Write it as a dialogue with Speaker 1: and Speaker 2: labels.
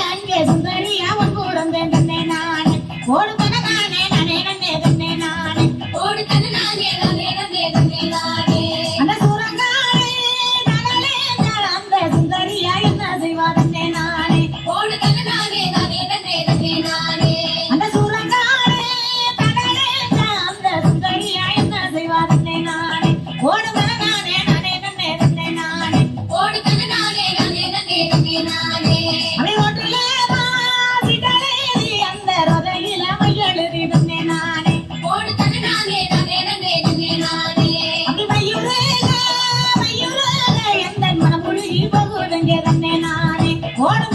Speaker 1: அங்கே சுந்தரி அவன் கூட தன்னை நானே ஓடு தன நானே நானே நன்னே தன்னை நானே ஓடு தன நானே நானே நன்னே தன்னை நானே அந்த சூரங்காரே நகலே அந்த சுந்தரியா என்ன செய்வா தன்னை நானே ஓடு தன நானே நானே நன்னே தன்னை நானே அந்த சூரங்காரே நகலே அந்த சுந்தரியா என்ன செய்வா தன்னை நானே ஓடு தன நானே நானே நன்னே தன்னை நானே ஓடு தன நானே நானே நன்னே தன்னை நானே அப்படி ஓட்டுல நானே ஓடு தன நானே நானே நன்னே தன்னை நானே அப்படி மயூரேக எந்த மனம் முழுகி போகுதங்கே தன்னை நானே ஓடு